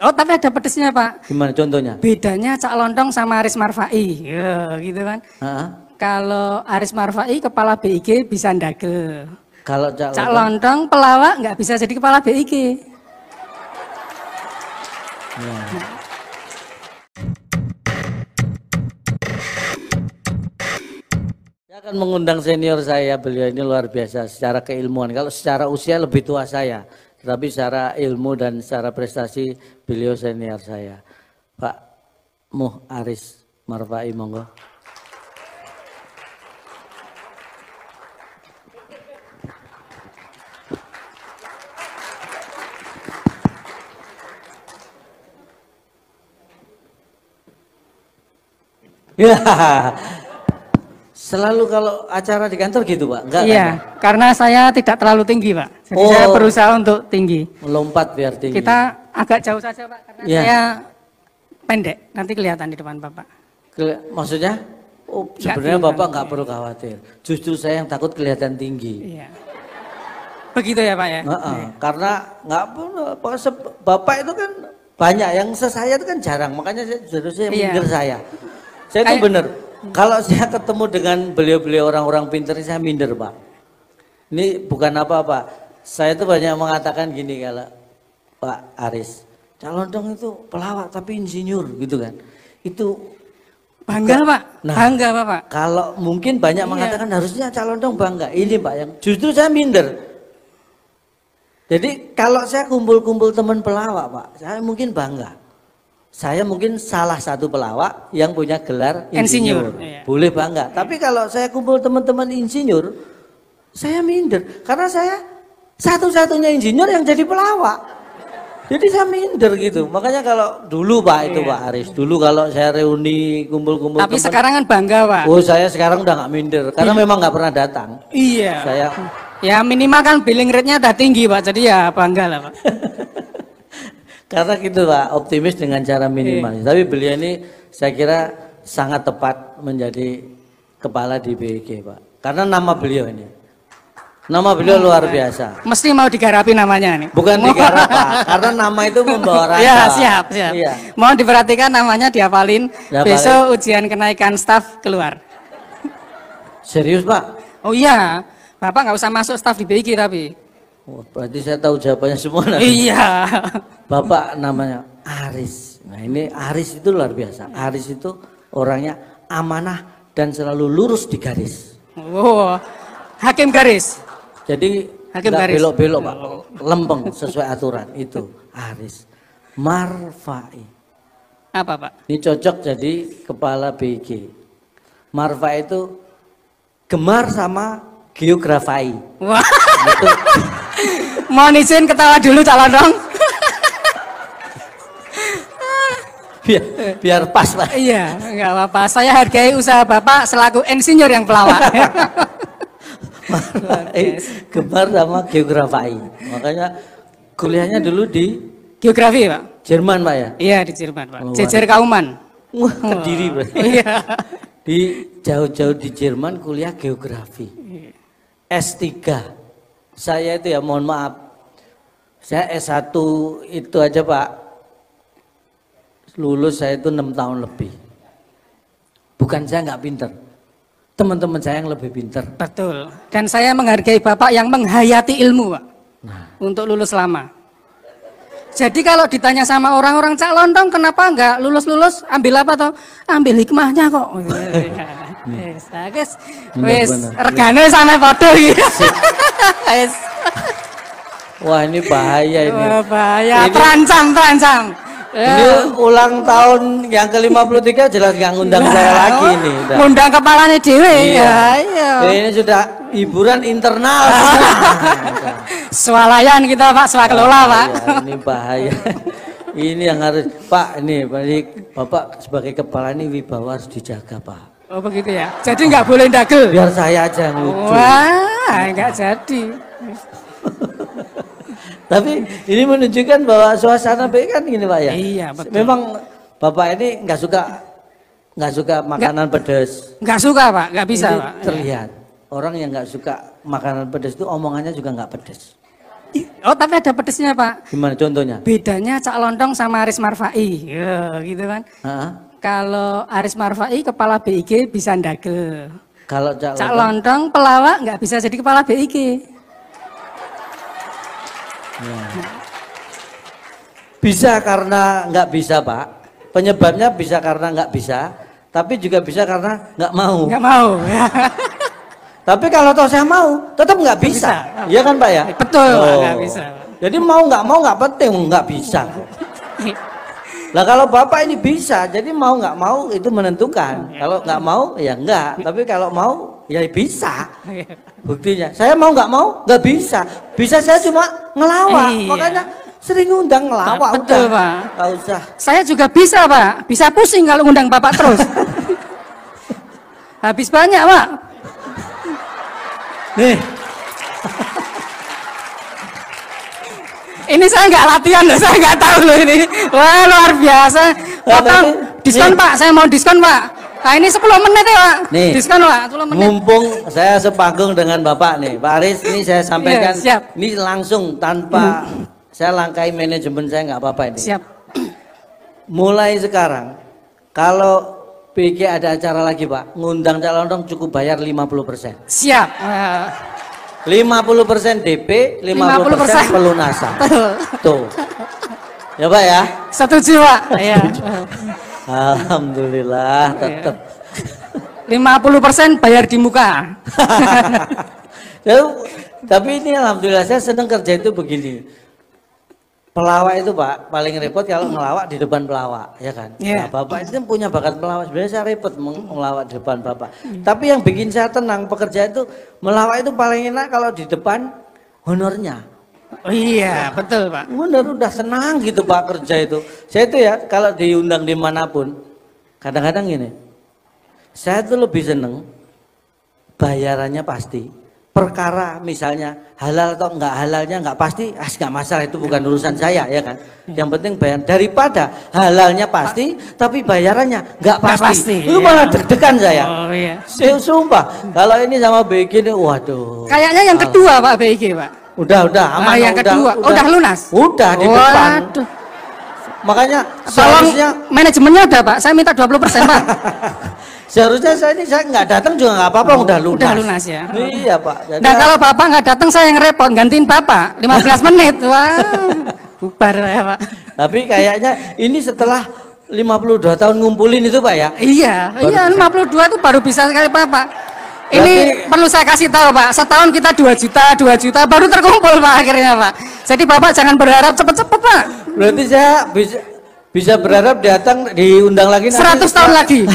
Oh, tapi ada pedesnya, Pak. Gimana contohnya? Bedanya Cak Lontong sama Aris Marfai. Ya, gitu kan. Kalau Aris Marfai kepala BIG bisa ndagel. Kalau Cak Lontong pelawak nggak bisa jadi kepala BIG. Ya. Saya akan mengundang senior saya, beliau ini luar biasa secara keilmuan. Kalau secara usia lebih tua saya, tetapi secara ilmu dan secara prestasi beliau senior saya. Pak Muh Aris Marfai, monggo. Ya, selalu kalau acara di kantor gitu, Pak? Enggak? Iya, kan? Karena saya tidak terlalu tinggi, Pak. Jadi saya berusaha untuk tinggi. Melompat biar tinggi. Kita agak jauh saja, Pak, karena saya pendek. Nanti kelihatan di depan Bapak. Maksudnya? Oh, sebenarnya Bapak nggak perlu khawatir. Justru saya yang takut kelihatan tinggi. Iya. Begitu ya, Pak ya? Karena nggak perlu. Bapak itu kan banyak, yang saya itu kan jarang. Makanya saya minggir saya. Saya itu bener, kalau saya ketemu dengan beliau-beliau orang-orang pintar, saya minder, Pak. Ini bukan apa-apa. Saya itu banyak mengatakan gini kalau Pak Aris, Cak Lontong itu pelawak tapi insinyur gitu kan. Itu bangga, Pak. Nah, bangga, Pak. Kalau mungkin banyak mengatakan harusnya Cak Lontong bangga. Ini Pak yang justru saya minder. Jadi kalau saya kumpul-kumpul teman pelawak, Pak, saya mungkin bangga. Saya mungkin salah satu pelawak yang punya gelar insinyur. Boleh bangga. Tapi kalau saya kumpul teman-teman insinyur, saya minder. Karena saya satu-satunya insinyur yang jadi pelawak. Jadi saya minder gitu. Makanya kalau dulu Pak itu Pak Aris. Dulu kalau saya reuni kumpul-kumpul tapi teman, sekarang kan bangga, Pak. Oh, saya sekarang udah nggak minder. Karena memang nggak pernah datang. Iya. Saya ya minimal kan billing rate-nya udah tinggi, Pak. Jadi ya bangga lah, Pak. Karena gitu Pak, optimis dengan cara minimalis. Tapi beliau ini saya kira sangat tepat menjadi kepala di BIG, Pak. Karena nama beliau ini. Nama beliau luar biasa. Mesti mau digarapi namanya nih. Bukan digarap, Pak. Karena nama itu membawa rasa. Ya, siap. Iya. Mohon diperhatikan namanya dihafalin. Besok ujian kenaikan staf keluar. Serius, Pak? Oh iya. Bapak nggak usah masuk staf di BIG tapi. Oh, berarti saya tahu jawabannya semua nanti. Iya. Bapak namanya Aris. Nah ini Aris itu luar biasa. Aris itu orangnya amanah dan selalu lurus di garis. Oh, hakim garis. Jadi nggak belok-belok Pak. Lempeng sesuai aturan itu Aris. Marfai. Apa Pak? Ini cocok jadi kepala BIG. Marfai itu gemar sama geografai. Wah. Gitu. Mohon izin ketawa dulu Cak Lontong. biar pas Pak. Iya, enggak apa-apa. Saya hargai usaha Bapak selaku insinyur yang pelawak. Gemar sama geografai. Makanya kuliahnya dulu di geografi, Pak. Jerman, Pak ya? Iya, di Jerman, Pak. Jejer Kauman. Wah, Kediri berarti. Iya. Di jauh-jauh di Jerman kuliah geografi. S3. Saya itu ya mohon maaf. Saya S1 itu aja, Pak. Lulus saya itu 6 tahun lebih. Bukan saya nggak pinter. Teman-teman saya yang lebih pinter. Betul. Dan saya menghargai Bapak yang menghayati ilmu, Pak. Untuk lulus lama. Jadi kalau ditanya sama orang-orang Cak Lontong kenapa enggak lulus-lulus, ambil apa toh? Ambil hikmahnya kok. Wes, regane sampe padha iki. Wes. Wah, ini bahaya ini. Wah, bahaya, terancam. Ini ulang tahun yang ke-53 jelas nggak ngundang saya lagi ini. Ngundang kepalanya dhewe. Iya. Ini sudah hiburan internal. Swalayan kita Pak, swakelola Pak. Ya, ini bahaya. Ini yang harus Pak, ini Bapak sebagai kepala ini wibawa harus dijaga Pak. Oh begitu ya. Jadi nggak boleh ndagel. Biar saya aja yang lucu. Wah, nggak jadi. Tapi ini menunjukkan bahwa suasana baik kan gini Pak ya. Iya betul. Memang Bapak ini nggak suka makanan pedas. Nggak suka Pak, nggak bisa ini Pak. Terlihat orang yang nggak suka makanan pedas itu omongannya juga nggak pedas. Oh, tapi ada pedesnya, Pak. Gimana contohnya? Bedanya Cak Lontong sama Aris Marfai. Gitu kan. Kalau Aris Marfai kepala BIG bisa ndagel. Kalau Cak Lontong pelawak nggak bisa jadi kepala BIG. Ya. Bisa karena nggak bisa, Pak. Penyebabnya bisa karena nggak bisa, tapi juga bisa karena nggak mau. Nggak mau. Tapi kalau toh saya mau, tetap nggak bisa. Iya kan, Pak ya? Betul, nggak bisa. Jadi mau nggak penting, nggak bisa. Lah kalau Bapak ini bisa, jadi mau nggak mau itu menentukan. Kalau nggak mau ya enggak, tapi kalau mau ya bisa. Buktinya, saya mau nggak bisa. Bisa saya cuma ngelawak, makanya sering ngundang ngelawak. Betul, udah, Pak. Nggak usah. Saya juga bisa, Pak. Bisa pusing kalau ngundang Bapak terus. Habis banyak, Pak. Nih. Ini saya nggak latihan loh, saya nggak tahu loh ini. Wah, luar biasa. Potong diskon, Pak. Saya mau diskon, Pak. Nah, ini 10 menit ya, Pak. Nih, diskon, Pak. 10 menit. Mumpung saya sepanggung dengan Bapak nih, Pak Aris, ini saya sampaikan. Siap. Ini langsung tanpa saya langkai manajemen saya nggak apa-apa ini. Siap. Mulai sekarang, kalau PG ada acara lagi, Pak, ngundang Cak Lontong cukup bayar 50%. Siap. 50% DP, 50% pelunasan. Tuh. Ya, Pak ya? Setuju, Pak. Iya. Alhamdulillah, tetap. 50% bayar di muka. Tapi ini alhamdulillah saya senang kerja itu begini. Pelawak itu, Pak, paling repot kalau ngelawak di depan pelawak, ya kan? Yeah. Nah, Bapak itu punya bakat melawak. Sebenarnya saya repot melawak di depan Bapak. Tapi yang bikin saya tenang pekerja itu melawak itu paling enak kalau di depan honornya. Oh iya, betul, Pak. Bener, udah senang gitu, Pak, kerja itu. Saya itu ya kalau diundang dimanapun, kadang-kadang gini, saya tuh lebih seneng bayarannya pasti. Perkara misalnya halal atau enggak halalnya enggak pasti, enggak masalah, itu bukan urusan saya, ya kan. Yang penting bayar, daripada halalnya pasti tapi bayarannya enggak pasti. Itu malah deg-degan saya. Oh iya. Sumpah, kalau ini sama BG ini waduh. Kayaknya yang kedua, Pak, BG, Pak. Udah aman. Yang kedua, udah lunas. Udah di depan. Waduh. Makanya seharusnya manajemennya udah, Pak. Saya minta 20%, Pak. Seharusnya saya nggak datang juga nggak apa-apa, udah lunas. Udah lunas ya. Iya, Pak. Jadi nah, kalau Bapak nggak datang saya yang repot gantiin Bapak 15 menit. Wah. Bubar ya, Pak. Tapi kayaknya ini setelah 52 tahun ngumpulin itu, Pak ya? Iya, 52 itu baru bisa sekali, Pak. Ini perlu saya kasih tahu, Pak. Setahun kita 2 juta baru terkumpul, Pak, akhirnya, Pak. Jadi Bapak jangan berharap cepet-cepet, Pak. Berarti saya bisa berharap datang diundang lagi 100 tahun lagi.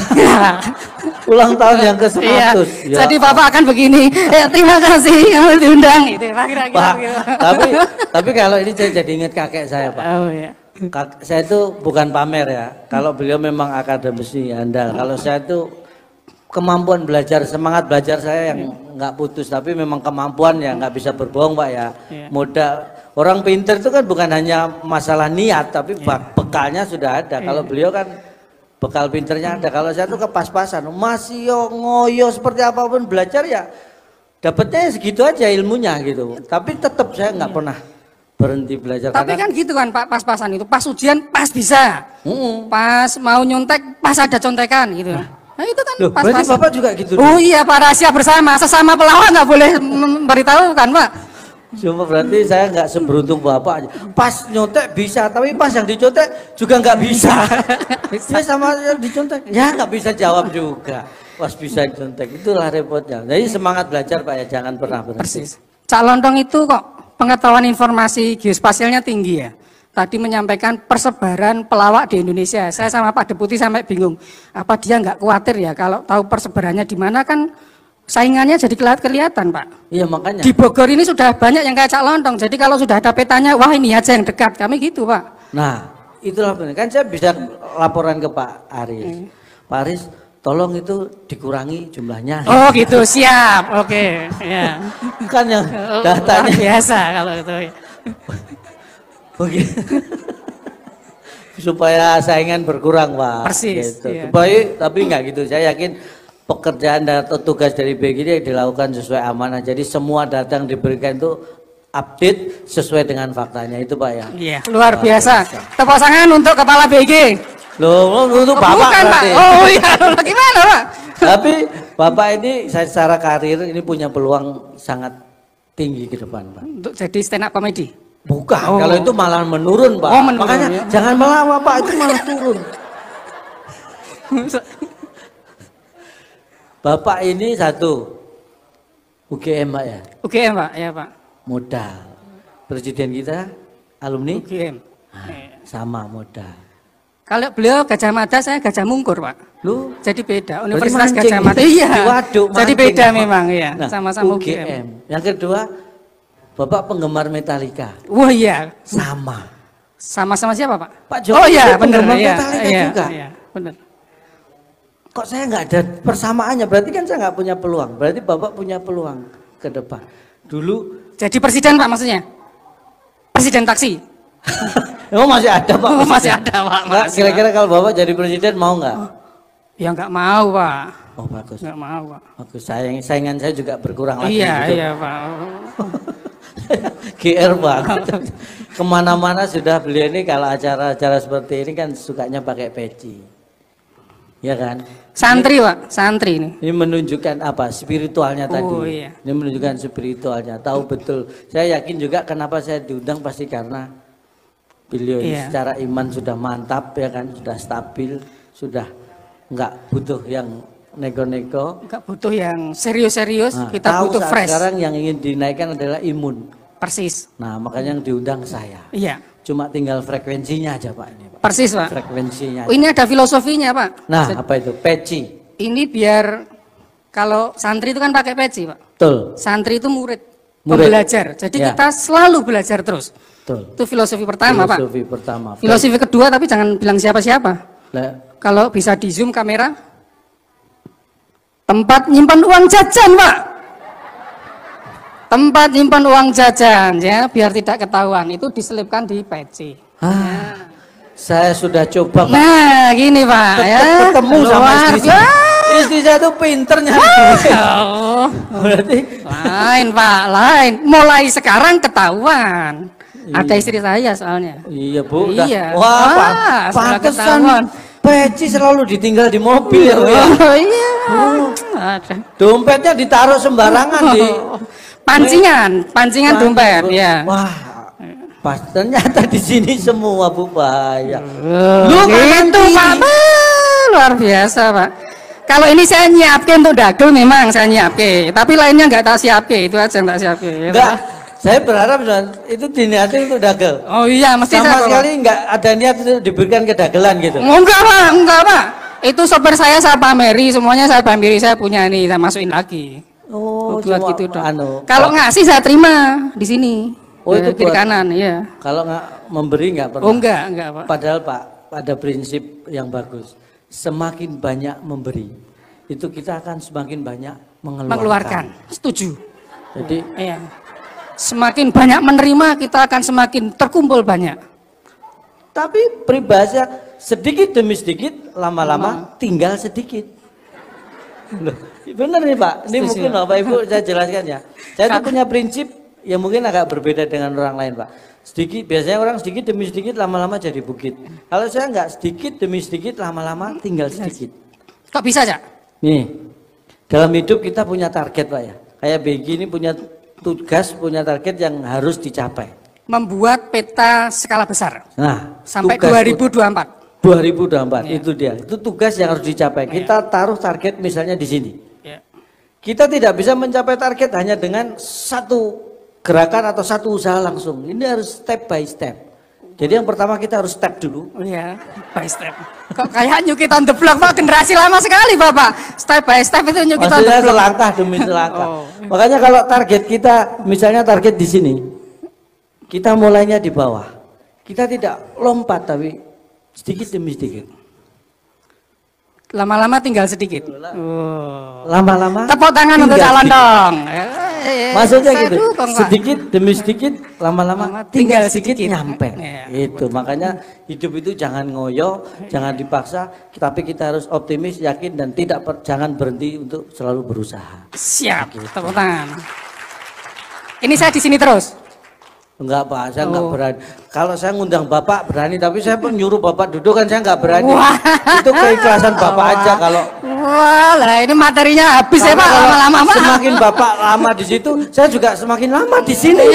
Ulang tahun yang ke-100. Iya. Ya. Jadi Bapak akan begini. Terima kasih yang diundang itu, Pak, kira-kira Pak, gitu. tapi kalau ini saya jadi ingat kakek saya, Pak. Oh iya. Saya itu bukan pamer ya. Kalau beliau memang akademisi andal. Kalau saya itu kemampuan belajar, semangat belajar saya yang nggak putus, tapi memang kemampuan ya nggak bisa berbohong, Pak ya. Modal orang pinter itu kan bukan hanya masalah niat, tapi bekalnya sudah ada. Kalau beliau kan bekal pinternya ada. Kalau saya tuh kepas-pasan, masih ngoyo seperti apapun belajar ya dapatnya segitu aja ilmunya gitu. Tapi tetap saya nggak pernah berhenti belajar. Tapi kan gitu kan, Pak, pas-pasan itu, pas ujian pas bisa, pas mau nyontek pas ada contekan gitu. Nah itu kan loh, pas-pasan. berarti Bapak juga gitu. Oh iya, Pak, rahasia bersama, sesama pelawak nggak boleh memberitahu kan, Pak. Cuma berarti saya nggak seberuntung Bapak aja. Pas nyontek bisa, tapi pas yang dicontek juga nggak bisa. Ya sama yang dicontek, ya nggak bisa jawab juga. Pas bisa contek, itulah repotnya. Jadi semangat belajar, Pak ya, jangan pernah berhenti. Persis. Cak Lontong itu kok pengetahuan informasi geospasialnya tinggi ya. Tadi menyampaikan persebaran pelawak di Indonesia. Saya sama Pak Deputi sampai bingung. Apa dia nggak khawatir ya kalau tahu persebarannya di mana, kan saingannya jadi kelihatan, Pak. Iya, makanya. Di Bogor ini sudah banyak yang kayak Cak Lontong. Jadi kalau sudah ada petanya, wah ini aja yang dekat. Kami gitu, Pak. Nah, itulah benar. Kan saya bisa laporan ke Pak Aris. Pak Aris, tolong itu dikurangi jumlahnya. Oh gitu, siap. Oke, ya. Kan yang datanya biasa kalau itu. Begitu. Supaya saingan berkurang, Pak. Persis. Gitu. Iya. Supaya, tapi nggak gitu. Saya yakin pekerjaan atau tugas dari BG ini dilakukan sesuai amanah. Jadi semua data yang diberikan itu update sesuai dengan faktanya itu Pak ya. Iya, luar biasa. Tepuk tangan untuk Kepala BG. Loh, untuk Bapak bukan, berarti. Pak. Oh iya, gimana Pak? Tapi Bapak ini saya secara karir ini punya peluang sangat tinggi ke depan Pak. Untuk jadi stand up comedy? Bukan, kalau itu malah menurun Pak. Oh, menurun, makanya ya. jangan melawak Pak, itu malah turun. Bapak ini satu UGM Pak ya? UGM Pak, ya Pak. Modal. Presiden kita alumni? UGM. Sama modal. Kalau beliau Gajah Mada, saya Gajah Mungkur Pak. Lu? Jadi beda, Universitas mancing, Gajah Mada. Iya. Waduk, jadi mancing, beda Pak. memang ya, Nah, sama-sama UGM. Yang kedua, Bapak penggemar Metallica. Wah iya. Sama. Sama-sama siapa Pak? Pak Jokowi. Oh iya, benar. Penggemar Iya, Metallica iya, juga. iya, benar. Kok saya nggak ada persamaannya? Berarti kan saya nggak punya peluang. Berarti Bapak punya peluang ke depan. Dulu. Jadi presiden Pak maksudnya? Presiden taksi? Oh masih ada Pak. Oh, masih ada Pak. Kira-kira kalau Bapak jadi presiden mau nggak? Ya nggak mau Pak. Oh bagus. Nggak mau Pak. Bagus. Saingan saya juga berkurang lagi. Iya, gitu. iya Pak. GR banget. Kemana-mana sudah beliau ini kalau acara-acara seperti ini kan sukanya pakai peci. Ya kan? Santri Pak, santri ini. Ini menunjukkan apa? Spiritualnya tadi. Iya. Ini menunjukkan spiritualnya. Tahu betul. Saya yakin juga kenapa saya diundang pasti karena beliau ini secara iman sudah mantap ya kan, sudah stabil, sudah nggak butuh yang nego-nego. Nggak butuh yang serius-serius, Nah, kita butuh fresh. Sekarang yang ingin dinaikkan adalah imun. Persis. Nah makanya yang diundang saya. Iya. Cuma tinggal frekuensinya aja Pak ini Pak. Persis Pak. Frekuensinya. Oh, ini ada filosofinya Pak. Nah apa itu? Peci. Ini biar kalau santri itu kan pakai peci Pak. Betul. Santri itu murid. Pembelajar. Jadi kita selalu belajar terus. Betul. Itu filosofi pertama Pak. Filosofi pertama. Filosofi kedua tapi jangan bilang siapa-siapa. Kalau bisa di zoom kamera. Tempat nyimpan uang jajan Pak. Tempat nyimpan uang jajan ya biar tidak ketahuan itu diselipkan di peci. Saya sudah coba Pak. Nah gini Pak ya. Ketemu sama istri. Istri saya tuh pinternya. Oh, berarti lain Pak, lain. Mulai sekarang ketahuan. Ada istri saya soalnya. Iya Bu. Iya. Wah, pantesan peci selalu ditinggal di mobil ya Bu. Oh iya. Ada. Dompetnya ditaruh sembarangan di pancingan dompet ya. Wah, pas ternyata di sini semua Bu bahaya. Lu gitu Pak, luar biasa Pak. Kalau ini saya nyiapin untuk dagel memang saya nyiapin, tapi lainnya nggak tak siapin, itu aja yang tak siapin. Enggak, saya berharap itu diniatin untuk dagel. Oh iya, mesti sama sekali nggak ada niat itu diberikan ke dagelan gitu. Enggak Pak. Itu sopir saya pameri, semuanya saya pameri, saya punya ini, saya masukin lagi. Oh, buat gitu dong. Kalau kalau ngasih saya terima di sini. Oh itu kiri kanan, ya. Kalau nggak memberi nggak pernah. Oh enggak Pak. Padahal Pak, ada prinsip yang bagus. Semakin banyak memberi, itu kita akan semakin banyak mengeluarkan. Setuju. Jadi, iya. Semakin banyak menerima, kita akan semakin terkumpul banyak. Tapi peribahasa sedikit demi sedikit, lama-lama tinggal sedikit. Loh, benar nih Pak. Ini Setuju. mungkin Bapak Ibu saya jelaskan ya. Saya tuh punya prinsip yang mungkin agak berbeda dengan orang lain Pak. Sedikit, biasanya orang sedikit demi sedikit lama-lama jadi bukit. Kalau saya enggak, sedikit demi sedikit lama-lama tinggal sedikit. Kok bisa Cak? Nih, dalam hidup kita punya target Pak ya. Kayak BG ini punya tugas, punya target yang harus dicapai. Membuat peta skala besar. Nah, sampai tugas 2024. 2024 ya. itu dia. Itu tugas yang harus dicapai. Kita taruh target misalnya di sini. Ya. Kita tidak bisa mencapai target hanya dengan satu gerakan atau satu usaha langsung. Ini harus step by step. Jadi yang pertama kita harus step dulu. Iya, by step. Kok kayak New Kid on the Block Pak, generasi lama sekali Bapak. Step by step itu New Kid on the Maksudnya Block. selangkah demi selangkah. Oh. Makanya kalau target kita, misalnya target di sini, kita mulainya di bawah. Kita tidak lompat tapi sedikit demi sedikit. Lama-lama tinggal sedikit. Lama-lama. Tepuk tangan untuk calon dong. Maksudnya Saya gitu, dukung, Pak. sedikit demi sedikit, lama-lama tinggal sedikit nyampe. Ya. Itu makanya hidup itu jangan ngoyo, jangan dipaksa, tapi kita harus optimis, yakin dan jangan berhenti untuk selalu berusaha. Siap, tepuk tangan. Ini saya di sini terus. Enggak Pak, saya enggak berani. Kalau saya ngundang Bapak berani, tapi saya pun nyuruh Bapak duduk kan saya enggak berani. Wah. Itu keikhlasan Bapak aja kalau. Wah, lah ini materinya habis ya Pak, lama-lama. Semakin Bapak lama di situ, saya juga semakin lama di sini.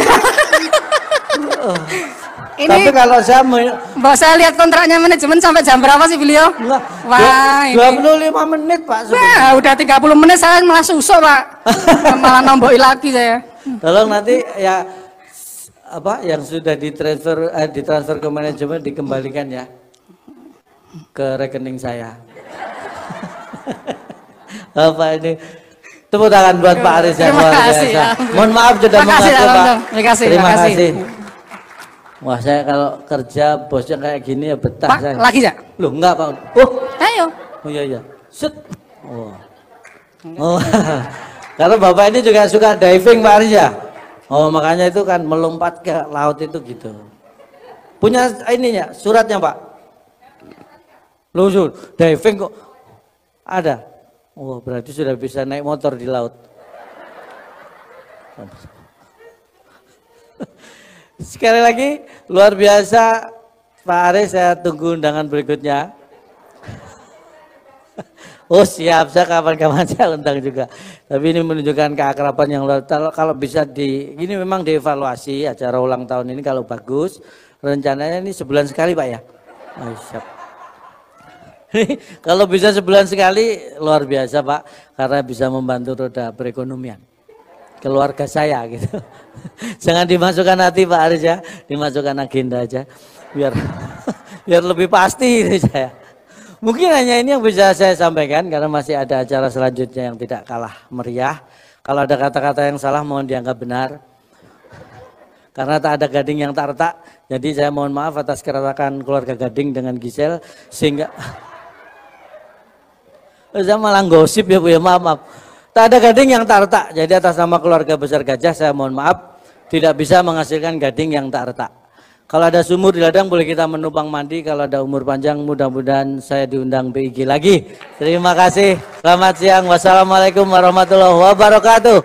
Ini, tapi kalau saya Mbak, saya lihat kontraknya manajemen sampai jam berapa sih beliau? Enggak, wah, 25 menit Pak. Wah, udah 30 menit saya malah susuk Pak. Malah nomboi lagi saya. Tolong nanti ya apa yang sudah ditransfer ke manajemen dikembalikan ya ke rekening saya. Apa ini? Tepuk tangan buat Pak Aris yang luar biasa. Ya. Mohon maaf sudah mengganggu Pak. Terima kasih. Wah, saya kalau kerja bosnya kayak gini ya betah Pak, saya. lagi ya? Loh, enggak Pak. Oh, ayo. Oh iya. Set. Oh. Oh. Karena Bapak ini juga suka diving Pak Aris ya. Oh, makanya itu kan melompat ke laut itu gitu. Punya ininya, suratnya Pak. Loh, diving kok ada. Oh, berarti sudah bisa naik motor di laut. Sekali lagi, luar biasa Pak Aris, saya tunggu undangan berikutnya. Oh siap, saya kapan-kapan saya undang juga. Tapi ini menunjukkan keakraban yang luar. Kalau bisa ini memang dievaluasi acara ulang tahun ini kalau bagus. Rencananya ini sebulan sekali Pak ya. Oh, siap. Kalau bisa sebulan sekali luar biasa Pak, karena bisa membantu roda perekonomian keluarga saya gitu. Jangan dimasukkan hati Pak Aris ya, dimasukkan agenda aja biar lebih pasti ini saya. Mungkin hanya ini yang bisa saya sampaikan karena masih ada acara selanjutnya yang tidak kalah meriah. Kalau ada kata-kata yang salah mohon dianggap benar. Karena tak ada gading yang tak retak, jadi saya mohon maaf atas keretakan keluarga Gading dengan Gisel sehingga saya malah gosip ya Bu ya, maaf. Tak ada gading yang tak retak, jadi atas nama keluarga besar Gajah saya mohon maaf tidak bisa menghasilkan gading yang tak retak. Kalau ada sumur di ladang boleh kita menumpang mandi, kalau ada umur panjang mudah-mudahan saya diundang BIG lagi. Terima kasih, selamat siang, wassalamualaikum warahmatullahi wabarakatuh.